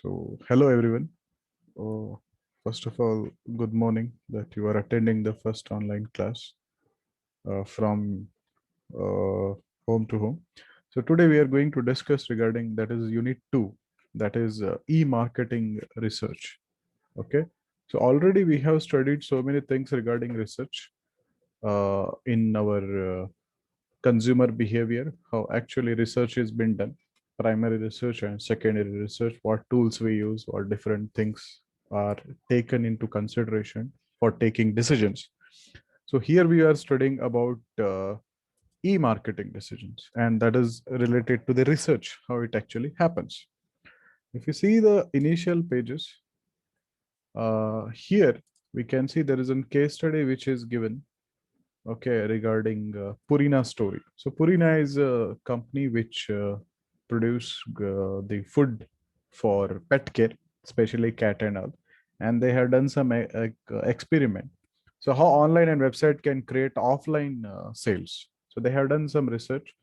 So, hello everyone. Uh, First of all, good morning that you are attending the first online class from uh, home to home. So, today we are going to discuss regarding that is Unit 2, that is e-marketing research. Okay. So, already we have studied so many things regarding research in our consumer behavior, how actually research is been done, primary research and secondary research, what tools we use, what different things are taken into consideration for taking decisions. So here we are studying about e-marketing decisions, and that is related to the research, how it actually happens. If you see the initial pages, here we can see there is a case study which is given, okay, regarding Purina story. So Purina is a company which produce the food for pet care, especially cat and all, and they have done some experiment. So how online and website can create offline sales. So they have done some research.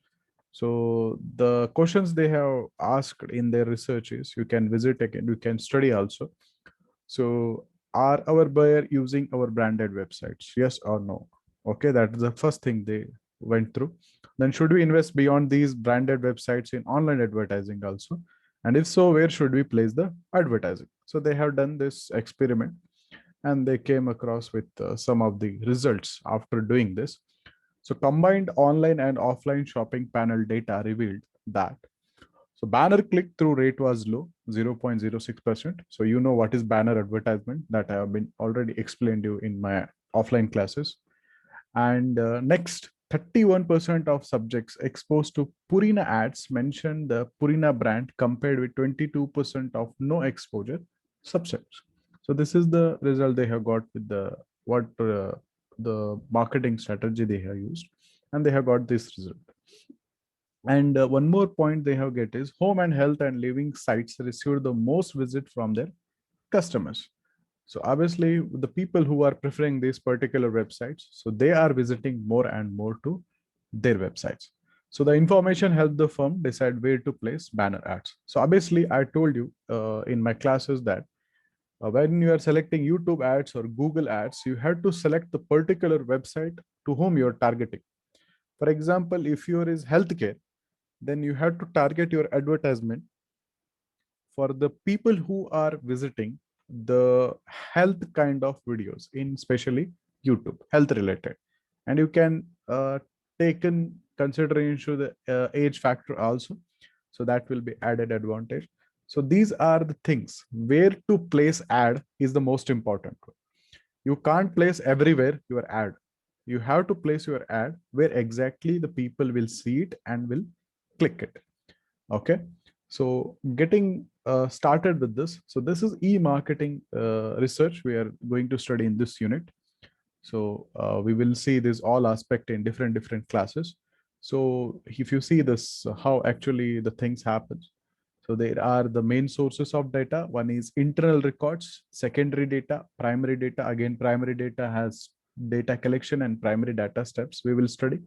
So the questions they have asked in their research is, you can visit again, you can study also. So are our buyer using our branded websites? Yes or no? Okay, that's the first thing they went through. Then should we invest beyond these branded websites in online advertising also? And if so, where should we place the advertising? So they have done this experiment and they came across with some of the results after doing this. So combined online and offline shopping panel data revealed that so banner click-through rate was low, 0.06%. So you know what is banner advertisement that I have been already explained you in my offline classes. And next, 31% of subjects exposed to Purina ads mentioned the Purina brand compared with 22% of no exposure subjects. So this is the result they have got with the marketing strategy they have used, and they have got this result. And one more point they have get is home and health and living sites received the most visit from their customers. So obviously the people who are preferring these particular websites, so they are visiting more and more to their websites. So the information helped the firm decide where to place banner ads. So obviously I told you in my classes that when you are selecting YouTube ads or Google ads, you have to select the particular website to whom you're targeting. For example, if your is healthcare, then you have to target your advertisement for the people who are visiting the health kind of videos in especially YouTube health related. And you can take in consideration the age factor also, so that will be added advantage. So these are the things where to place ad is the most important one. You can't place everywhere your ad. You have to place your ad where exactly the people will see it and will click it. Okay, so getting started with this. So this is e-marketing research we are going to study in this unit. So we will see this all aspect in different classes. So if you see this, how actually the things happen. So there are the main sources of data. One is internal records, secondary data, primary data. Again, primary data has data collection and primary data steps we will study.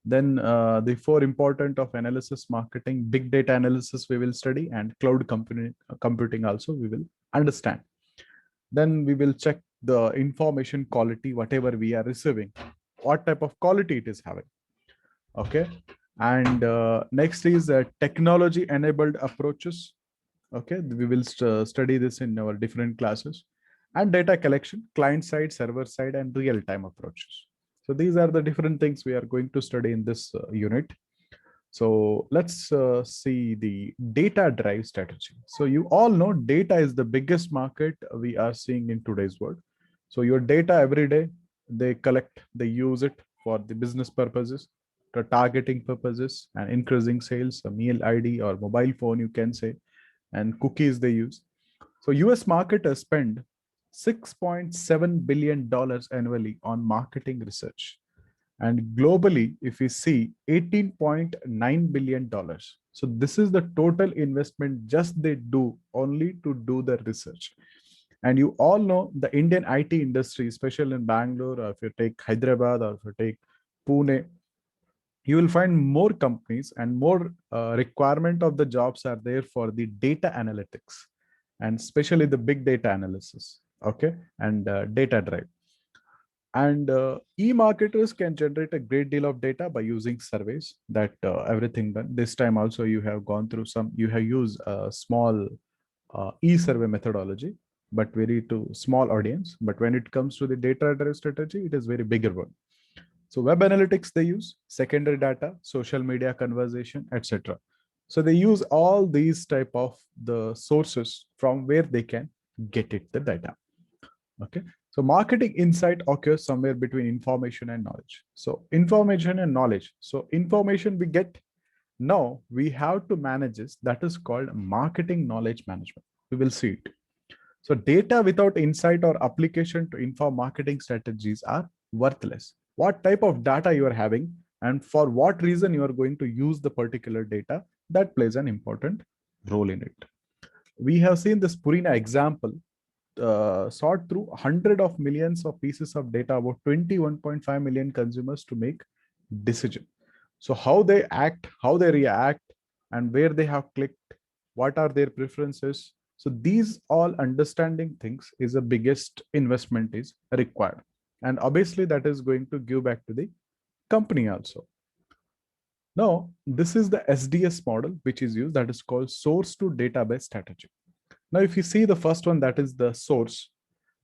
Then the four important of analysis marketing, big data analysis we will study, and cloud computing also we will understand. Then we will check the information quality, whatever we are receiving, what type of quality it is having. Okay. And next is technology enabled approaches. Okay. We will study this in our different classes. And data collection, client side, server side, and real time approaches. So these are the different things we are going to study in this unit. So let's see the data drive strategy. So you all know data is the biggest market we are seeing in today's world. So your data every day, they collect, they use it for the business purposes, for targeting purposes, and increasing sales, a mail ID or mobile phone, you can say, and cookies they use. So US marketers spend $6.7 billion annually on marketing research. And globally, if we see $18.9 billion. So this is the total investment just they do only to do the research. And you all know the Indian IT industry, especially in Bangalore, or if you take Hyderabad, or if you take Pune, you will find more companies and more requirement of the jobs are there for the data analytics. and especially the big data analysis, okay, and data drive. And e-marketers can generate a great deal of data by using surveys that everything done. This time also you have gone through some, you have used a small e-survey methodology, but very to small audience. But when it comes to the data drive strategy, it is very bigger one. So web analytics they use, secondary data, social media conversation, etc. So they use all these type of the sources from where they can get it the data. Okay. So marketing insight occurs somewhere between information and knowledge. So information and knowledge. So information we get, now we have to manage this. That is called marketing knowledge management. We will see it. So data without insight or application to inform marketing strategies are worthless. What type of data you are having and for what reason you are going to use the particular data, that plays an important role in it. We have seen this Purina example sort through 100 of millions of pieces of data about 21.5 million consumers to make decision. So how they act, how they react, and where they have clicked, what are their preferences. So these all understanding things is the biggest investment is required. And obviously that is going to give back to the company also. Now, this is the SDS model, which is used, that is called source to database strategy. Now, if you see the first one, that is the source.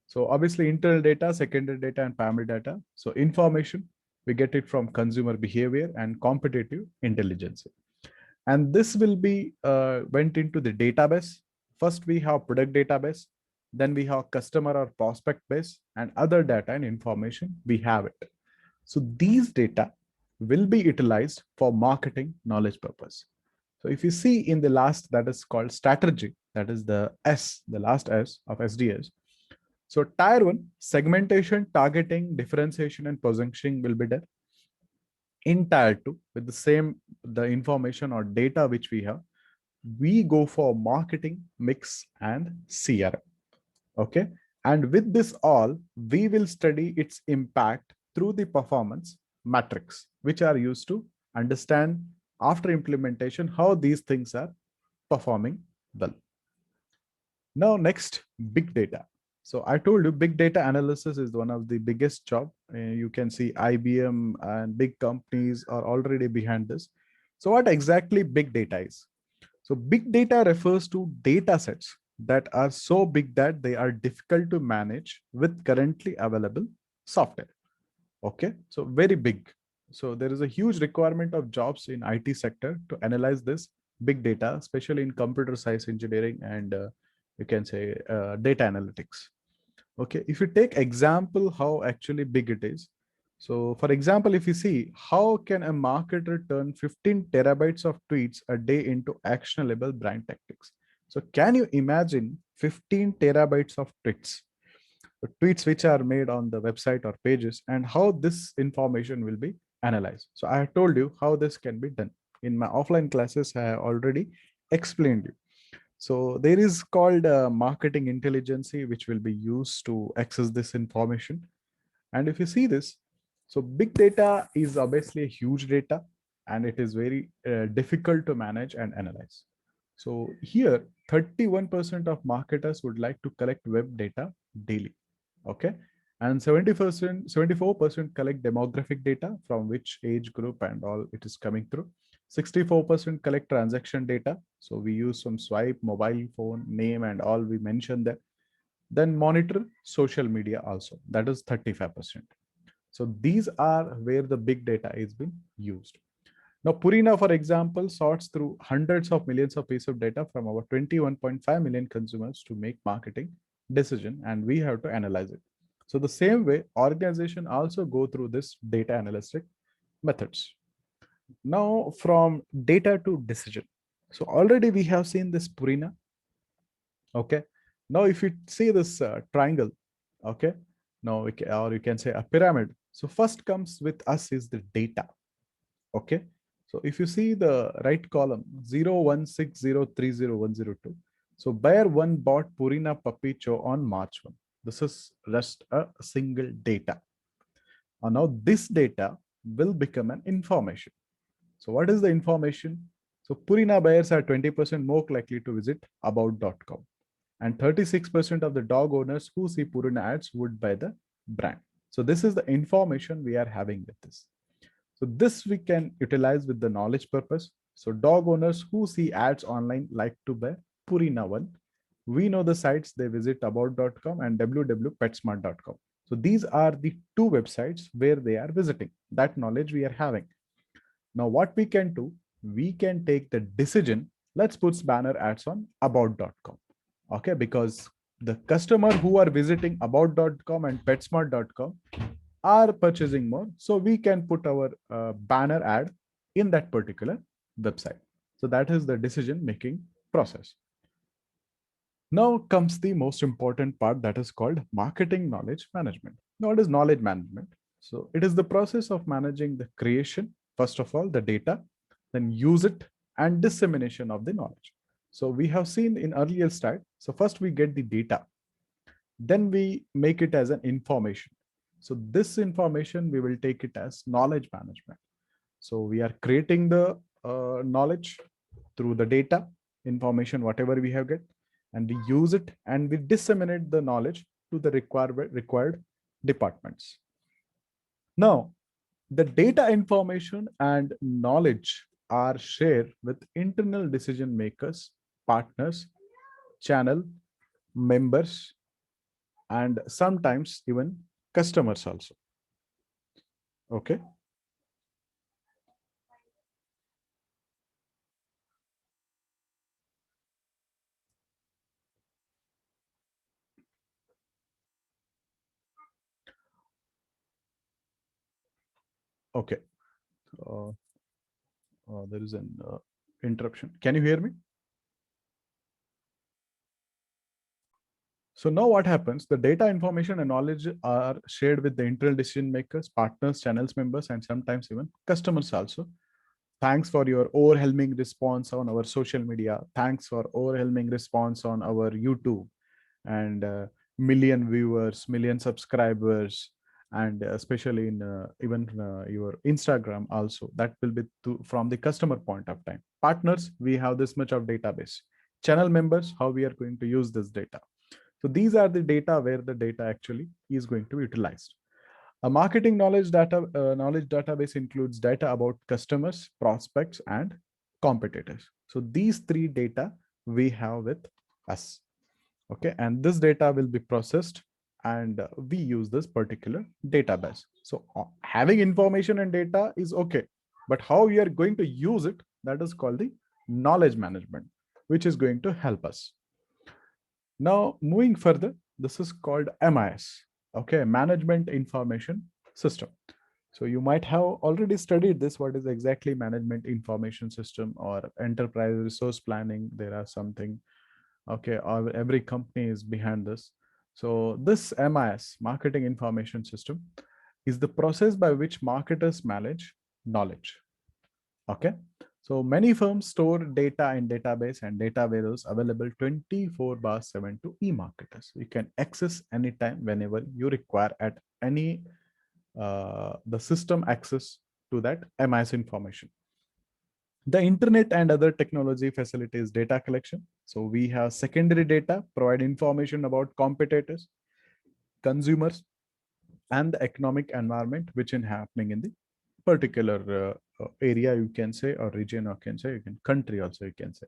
So obviously internal data, secondary data, and primary data. So information, we get it from consumer behavior and competitive intelligence. And this will be went into the database. First, we have product database. Then we have customer or prospect base and other data and information, we have it. So these data will be utilized for marketing knowledge purpose. So if you see in the last, that is called strategy, that is the S, the last S of SDS. So tier one, segmentation, targeting, differentiation, and positioning will be there. In tier two, with the same, the information or data which we have, we go for marketing, mix, and CRM. Okay. And with this all, we will study its impact through the performance metrics, which are used to understand after implementation how these things are performing well. Now, next, big data. So I told you big data analysis is one of the biggest job. You can see IBM and big companies are already behind this. So what exactly big data is? So big data refers to data sets that are so big that they are difficult to manage with currently available software. Okay, so very big. So there is a huge requirement of jobs in IT sector to analyze this big data, especially in computer science engineering and you can say data analytics. Okay, if you take example how actually big it is. So for example, if you see how can a marketer turn 15 terabytes of tweets a day into actionable brand tactics? So can you imagine 15 terabytes of tweets which are made on the website or pages, and how this information will be analyzed? So I have told you how this can be done. In my offline classes, I have already explained you. So there is called marketing intelligence, which will be used to access this information. And if you see this, so big data is obviously a huge data, and it is very difficult to manage and analyze. So here, 31% of marketers would like to collect web data daily. Okay. And 70%, 74% collect demographic data from which age group and all it is coming through. 64% collect transaction data. So we use some swipe, mobile phone, name, and all we mentioned there. Then monitor social media also. That is 35%. So these are where the big data is being used. Now, Purina, for example, sorts through hundreds of millions of pieces of data from our 21.5 million consumers to make marketing decision, and we have to analyze it. So the same way, organization also go through this data analytic methods. Now, from data to decision. So already we have seen this Purina. Okay. Now, if you see this triangle, okay. Now, or you can say a pyramid. So first comes with us is the data. Okay. So if you see the right column 016030102, so buyer one bought Purina Puppy Chow on March 1. This is just a single data. And now this data will become an information. So what is the information? So Purina buyers are 20% more likely to visit about.com. And 36% of the dog owners who see Purina ads would buy the brand. So this is the information we are having with this. So this we can utilize with the knowledge purpose. So dog owners who see ads online like to buy Purina one. We know the sites they visit about.com and www.petsmart.com. So these are the two websites where they are visiting. That knowledge we are having. Now what we can do, we can take the decision. Let's put banner ads on about.com. Okay, because the customer who are visiting about.com and petsmart.com are purchasing more, so we can put our banner ad in that particular website. So that is the decision making process. Now comes the most important part, that is called marketing knowledge management. Now what is knowledge management? So it is the process of managing the creation, first of all the data, then use it and dissemination of the knowledge. So we have seen in earlier slide, so first we get the data, then we make it as an information. So this information we will take it as knowledge management. So we are creating the knowledge through the data information whatever we have get, and we use it and we disseminate the knowledge to the required departments. Now the data information and knowledge are shared with internal decision makers, partners, channel members, and sometimes even customers also. Okay. Okay. Uh, there is an interruption. Can you hear me? So now what happens? The data information and knowledge are shared with the internal decision makers, partners, channels members, and sometimes even customers also. Thanks for your overwhelming response on our social media. Thanks for overwhelming response on our YouTube, and million viewers, million subscribers, and especially in even your Instagram also. That will be from the customer point of time. Partners, we have this much of database. Channel members, how we are going to use this data. So these are the data where the data actually is going to be utilized. A marketing knowledge database includes data about customers, prospects, and competitors. So these three data we have with us. Okay, and this data will be processed, and we use this particular database. So having information and data is okay, but how we are going to use it, that is called the knowledge management, which is going to help us. Now, moving further, this is called MIS, okay, Management Information System. So you might have already studied this, what is exactly Management Information System or Enterprise Resource Planning. There are something, okay, every company is behind this. So this MIS, Marketing Information System, is the process by which marketers manage knowledge. Okay. So many firms store data in database and data warehouse available 24/7 to e-marketers. You can access anytime whenever you require at any the system access to that MIS information. The internet and other technology facilitates data collection. So we have secondary data, provide information about competitors, consumers, and the economic environment which is happening in the particular area, you can say, or region, or can say, you can country also, you can say.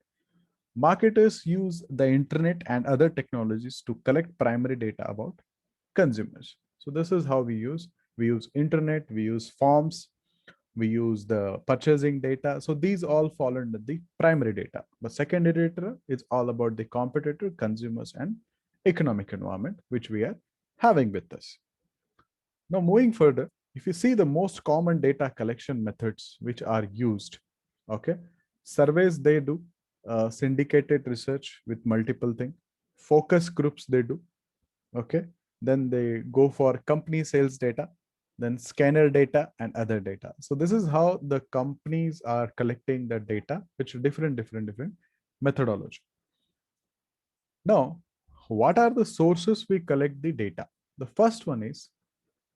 Marketers use the internet and other technologies to collect primary data about consumers. So this is how we use internet, we use forms, we use the purchasing data. So these all fall under the primary data. But secondary data is all about the competitor, consumers, and economic environment which we are having with us. Now, moving further, if you see the most common data collection methods which are used, okay, surveys they do, syndicated research with multiple things, focus groups they do, okay, then they go for company sales data, then scanner data and other data. So this is how the companies are collecting the data, which are different methodology. Now, what are the sources we collect the data? The first one is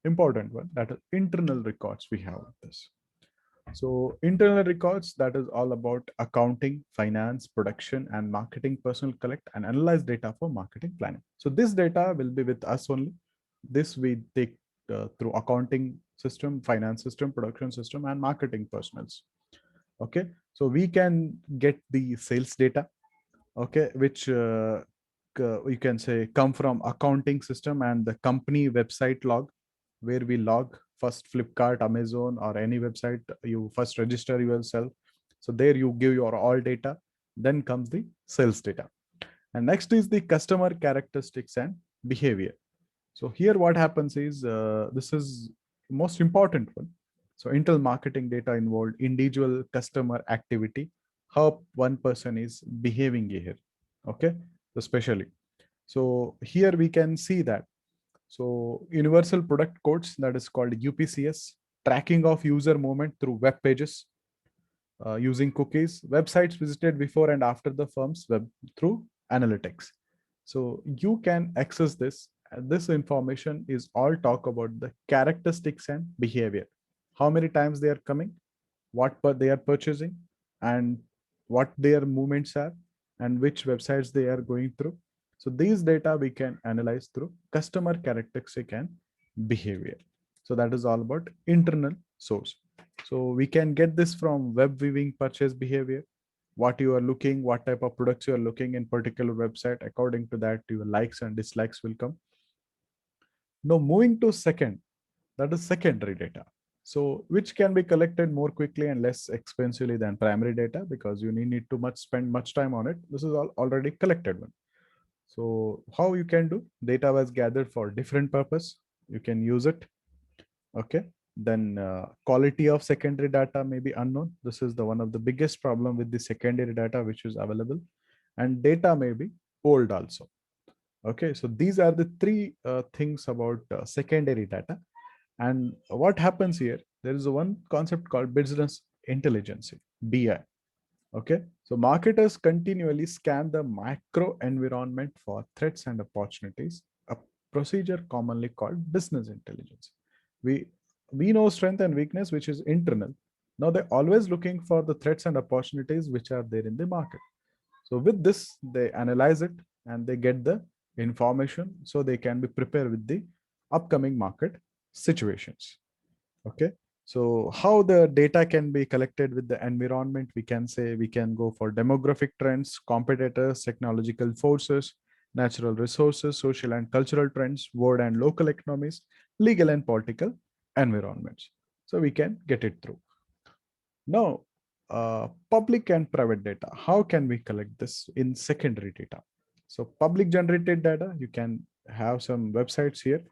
important one, that is internal records we have with this. So internal records, that is all about accounting, finance, production, and marketing personnel collect and analyze data for marketing planning. So this data will be with us only. This we take through accounting system, finance system, production system, and marketing personnels. Okay, so we can get the sales data, okay, which you can say come from accounting system and the company website log, where we log first Flipkart, Amazon, or any website. You first register yourself, so there you give your all data. Then comes the sales data, and next is the customer characteristics and behavior. So here what happens is, this is most important one. So Intel marketing data involved individual customer activity, how one person is behaving here. Okay, especially. So here we can see that. So universal product codes, that is called UPCS, tracking of user movement through web pages, using cookies, websites visited before and after the firm's web through analytics. So you can access this. And this information is all talk about the characteristics and behavior. How many times they are coming, they are purchasing, and what their movements are, and which websites they are going through. So these data we can analyze through customer characteristic and behavior. So that is all about internal source. So we can get this from web viewing purchase behavior, what you are looking, what type of products you are looking in particular website. According to that, your likes and dislikes will come. Now moving to second, that is secondary data. So which can be collected more quickly and less expensively than primary data, because you need to spend much time on it. This is all already collected one. So how you can do, data was gathered for different purpose. You can use it. Okay, then quality of secondary data may be unknown. This is the one of the biggest problem with the secondary data which is available, and data may be old also. Okay, so these are the three things about secondary data. And what happens here, there is one concept called business intelligence, BI. Okay, so marketers continually scan the macro environment for threats and opportunities, a procedure commonly called business intelligence. We we know strength and weakness, which is internal. Now they're always looking for the threats and opportunities which are there in the market. So with this, they analyze it and they get the information so they can be prepared with the upcoming market situations. Okay, so how the data can be collected with the environment, we can say we can go for demographic trends, competitors, technological forces, natural resources, social and cultural trends, world and local economies, legal and political environments. So we can get it through. Now, public and private data, how can we collect this in secondary data? So public generated data, you can have some websites here.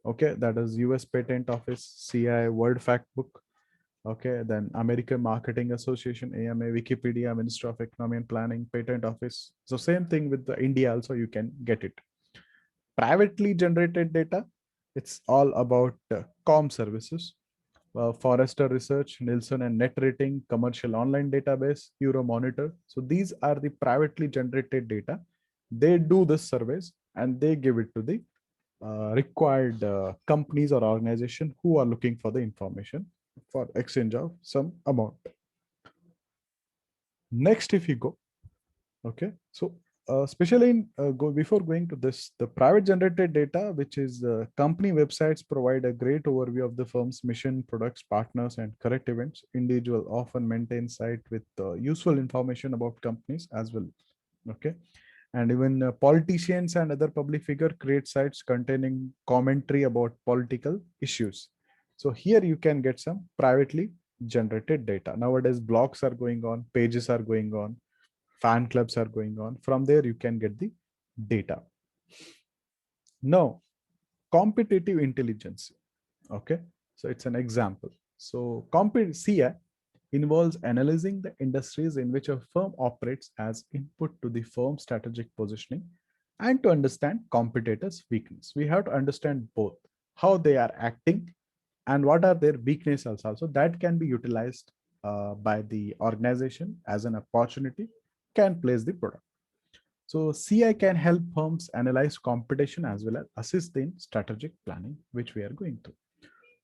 Okay, that is US Patent Office, CI, World Factbook. Okay, then American Marketing Association, AMA, Wikipedia, Minister of Economy and Planning, Patent Office. So same thing with the India also, you can get it. Privately generated data, it's all about com services, Forrester Research, Nielsen and Net Rating, Commercial Online Database, Euromonitor. So these are the privately generated data. They do this surveys and they give it to the required companies or organization who are looking for the information for exchange of some amount. Next, if you go, okay, so especially in before going to this, the private generated data, which is company websites, provide a great overview of the firm's mission, products, partners, and current events. Individual often maintain site with useful information about companies as well. Okay, and even politicians and other public figure create sites containing commentary about political issues. So here you can get some privately generated data. Nowadays blogs are going on, pages are going on, fan clubs are going on. From there you can get the data. Now, competitive intelligence. Okay, so it's an example. So CI involves analyzing the industries in which a firm operates as input to the firm's strategic positioning and to understand competitors' weakness. We have to understand both how they are acting and what are their weaknesses also. That can be utilized by the organization as an opportunity, can place the product. So CI can help firms analyze competition as well as assist in strategic planning, which we are going through.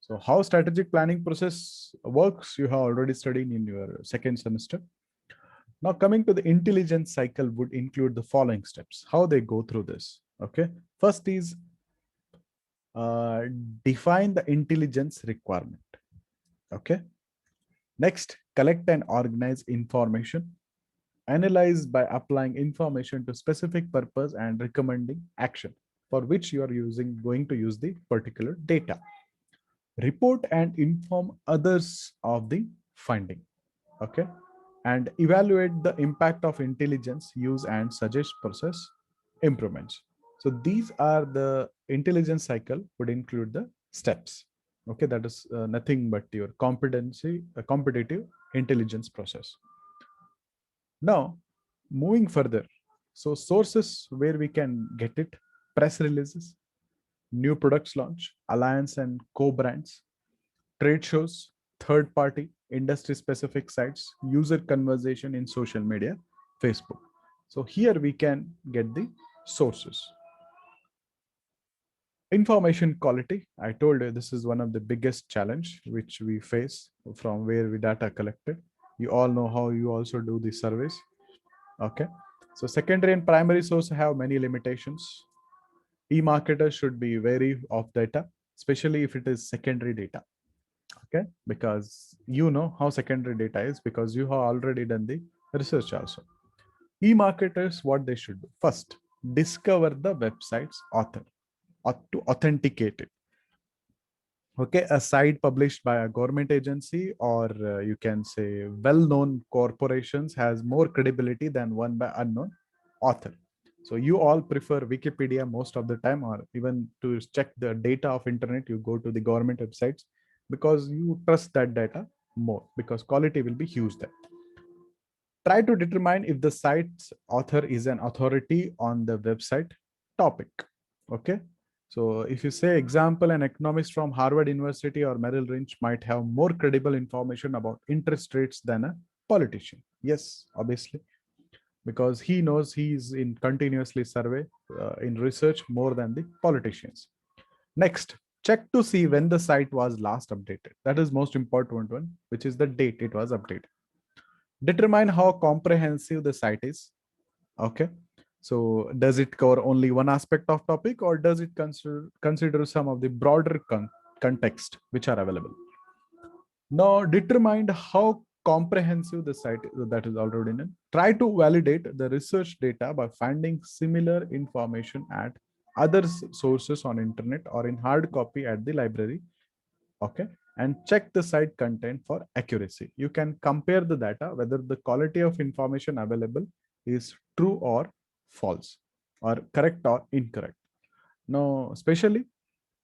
So how strategic planning process works, you have already studied in your second semester. Now coming to the intelligence cycle would include the following steps, how they go through this. Okay. First is uh, define the intelligence requirement. Okay. Next, collect and organize information. Analyze by applying information to specific purpose and recommending action for which you are going to use the particular data. Report and inform others of the finding. Okay. And evaluate the impact of intelligence use and suggest process improvements. So these are the intelligence cycle would include the steps. Okay, that is nothing but your competency, competitive intelligence process. Now, moving further, so sources where we can get it: press releases, new products launch, alliance and co-brands, trade shows, third party, industry specific sites, user conversation in social media, Facebook. So here we can get the sources. Information quality, I told you this is one of the biggest challenge which we face from where we data collected. You all know how you also do the surveys. Okay. So secondary and primary source have many limitations. E-marketers should be wary of data, especially if it is secondary data. Okay, because you know how secondary data is because you have already done the research also. E-marketers, what they should do: first, discover the website's author or to authenticate it. Okay, a site published by a government agency or you can say well-known corporations has more credibility than one by unknown author. So you all prefer Wikipedia most of the time, or even to check the data of internet, you go to the government websites because you trust that data more because quality will be huge there. Try to determine if the site's author is an authority on the website topic. Okay. So if you say example, an economist from Harvard University or Merrill Lynch might have more credible information about interest rates than a politician. Yes, obviously, because he knows he's in continuously survey in research more than the politicians. Next, check to see when the site was last updated. That is most important one, which is the date it was updated. Determine how comprehensive the site is. Okay. So does it cover only one aspect of topic or does it consider some of the broader context which are available? Now determine how comprehensive the site is, that is already in. Try to validate the research data by finding similar information at other sources on internet or in hard copy at the library. Okay. And check the site content for accuracy. You can compare the data whether the quality of information available is true or false or correct or incorrect. Now, especially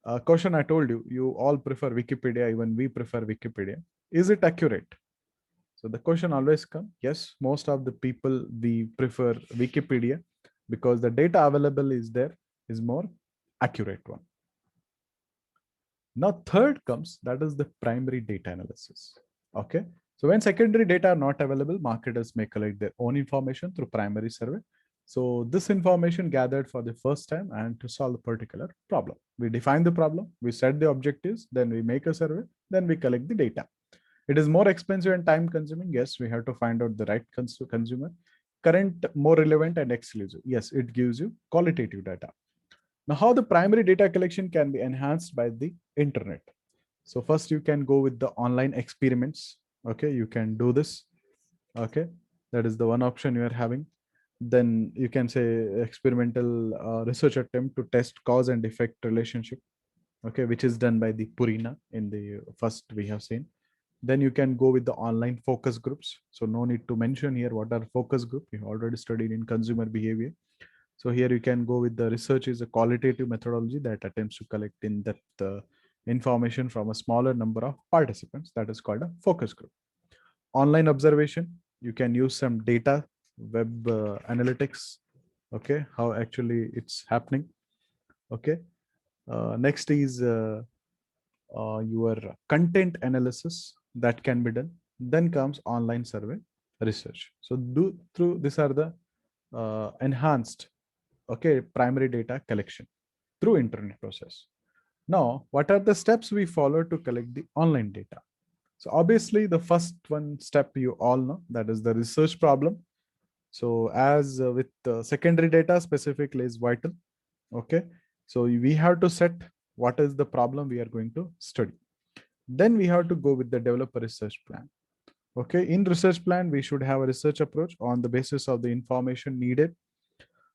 a question I told you, you all prefer Wikipedia, even we prefer Wikipedia. Is it accurate? So the question always comes, yes, most of the people we prefer Wikipedia because the data available is there is more accurate one. Now, third comes, that is the primary data analysis. Okay. So when secondary data are not available, marketers may collect their own information through primary survey. So this information gathered for the first time and to solve a particular problem. We define the problem, we set the objectives, then we make a survey, then we collect the data. It is more expensive and time consuming. Yes, we have to find out the right consumer. Current, more relevant and exclusive. Yes, it gives you qualitative data. Now, how the primary data collection can be enhanced by the internet. So first you can go with the online experiments. Okay, you can do this. Okay, that is the one option you are having. Then you can say experimental research attempt to test cause and effect relationship. Okay, which is done by the Purina in the first we have seen. Then you can go with the online focus groups. So no need to mention here what are focus group. You already studied in consumer behavior. So here you can go with the research is a qualitative methodology that attempts to collect in-depth information from a smaller number of participants. That is called a focus group. Online observation, you can use some data, web analytics. Okay, how actually it's happening. Okay. Next is your content analysis that can be done. Then comes online survey research. So do through these are the enhanced, okay, primary data collection through internet process. Now, what are the steps we follow to collect the online data? So obviously the first one step you all know, that is the research problem. So as with secondary data specifically is vital. Okay. So we have to set what is the problem we are going to study. Then we have to go with the developer research plan. Okay. In research plan, we should have a research approach on the basis of the information needed.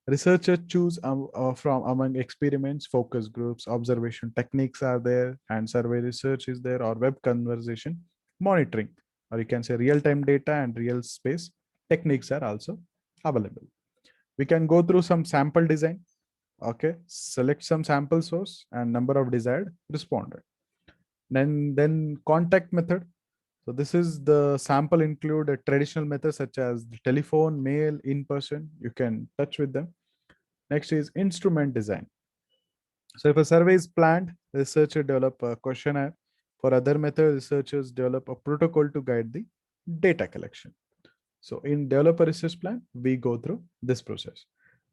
Researchers choose from among experiments, focus groups, observation techniques are there, and survey research is there, or web conversation monitoring, or you can say real-time data and real space techniques are also available. We can go through some sample design. Okay, select some sample source and number of desired respondent. Then contact method. So this is the sample include a traditional method such as the telephone, mail, in person. You can touch with them. Next is instrument design. So if a survey is planned, researchers develop a questionnaire. For other methods, researchers develop a protocol to guide the data collection. So in developer research plan, we go through this process.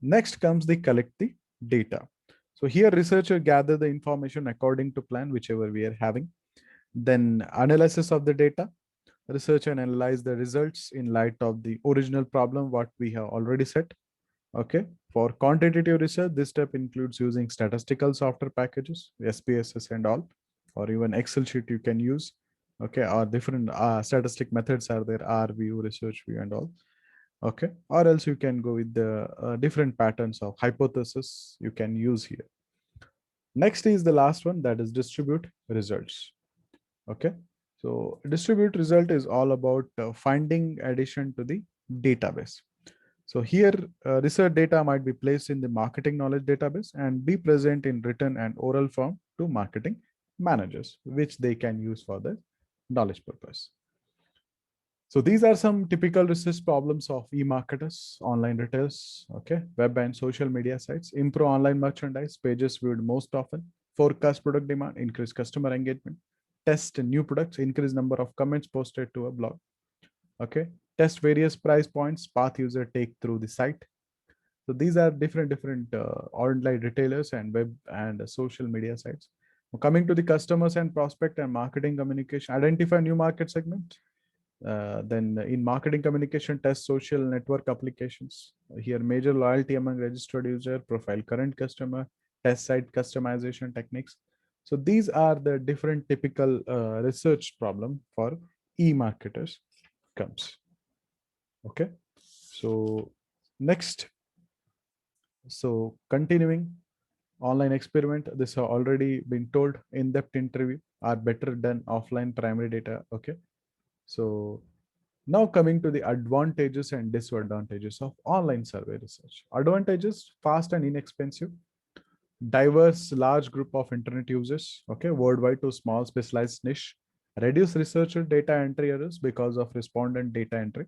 Next comes the collect the data. So here researcher gather the information according to plan, whichever we are having. Then analysis of the data. Research and analyze the results in light of the original problem, what we have already set. Okay. For quantitative research, this step includes using statistical software packages, SPSS and all, or even Excel sheet you can use. Okay. Or different statistic methods are there, R view, research view and all. Okay. Or else you can go with the different patterns of hypothesis you can use here. Next is the last one, that is distribute results. Okay. So distribute result is all about finding addition to the database. So here, research data might be placed in the marketing knowledge database and be present in written and oral form to marketing managers, which they can use for the knowledge purpose. So these are some typical research problems of e-marketers, online retailers, okay, web and social media sites, improve online merchandise, pages viewed most often, forecast product demand, increase customer engagement, test new products, increase number of comments posted to a blog, okay, test various price points, path user take through the site. So these are different online retailers and web and social media sites. Coming to the customers and prospect and marketing communication, identify new market segments. Then in marketing communication, test social network applications. Here, major loyalty among registered user, profile current customer, test site customization techniques. So these are the different typical research problem for e-marketers comes. Okay. So next, so continuing online experiment, this have already been told, in-depth interview are better than offline primary data. Okay. So now coming to the advantages and disadvantages of online survey research. Advantages, fast and inexpensive, diverse large group of internet users, okay, worldwide to small specialized niche, reduce researcher data entry errors because of respondent data entry,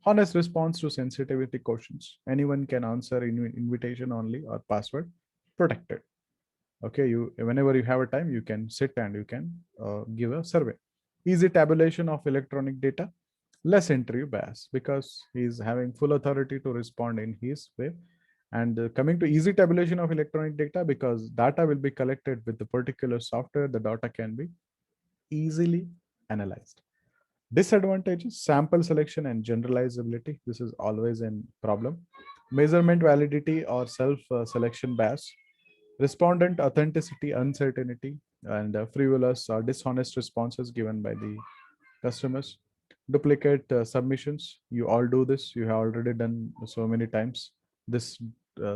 honest response to sensitivity questions. Anyone can answer in invitation only or password protected. Okay, you whenever you have a time, you can sit and you can give a survey. Easy tabulation of electronic data, less interview bias because he's having full authority to respond in his way. And coming to easy tabulation of electronic data, because data will be collected with the particular software, the data can be easily analyzed. Disadvantages, sample selection and generalizability. This is always a problem. Measurement validity or self selection bias. Respondent authenticity, uncertainty, and frivolous or dishonest responses given by the customers. Duplicate submissions. You all do this. You have already done so many times. This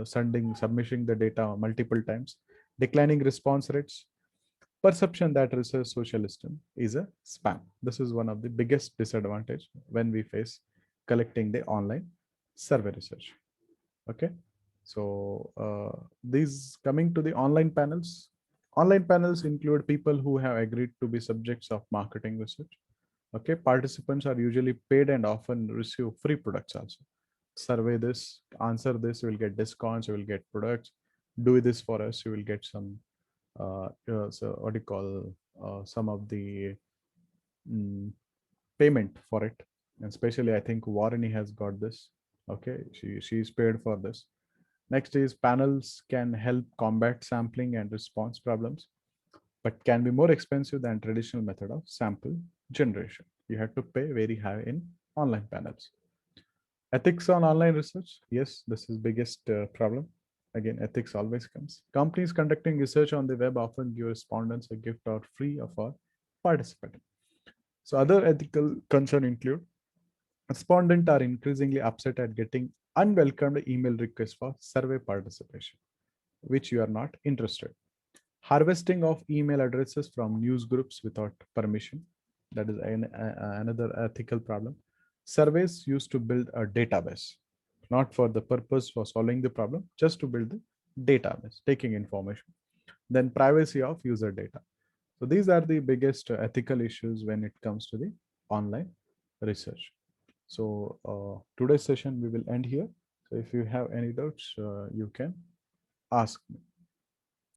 submitting the data multiple times. Declining response rates. Perception that research socialism is a spam. This is one of the biggest disadvantage when we face collecting the online survey research. Okay. So these coming to the online panels. Online panels include people who have agreed to be subjects of marketing research. Okay, participants are usually paid and often receive free products also. Survey this, answer this, you will get discounts, you will get products. Do this for us, you will get some so what do you call some of the mm, payment for it. And especially I think Warren has got this. Okay, she's paid for this. Next is panels can help combat sampling and response problems. but can be more expensive than traditional method of sample generation. You have to pay very high in online panels. Ethics on online research. Yes, this is biggest problem. Again, ethics always comes. Companies conducting research on the web often give respondents a gift or free of for participating. So other ethical concern include respondents are increasingly upset at getting unwelcomed email requests for survey participation, which you are not interested. Harvesting of email addresses from news groups without permission. That is another ethical problem. Surveys used to build a database, not for the purpose for solving the problem, just to build the database, taking information. Then privacy of user data. So these are the biggest ethical issues when it comes to the online research. So today's session we will end here. So if you have any doubts, you can ask me.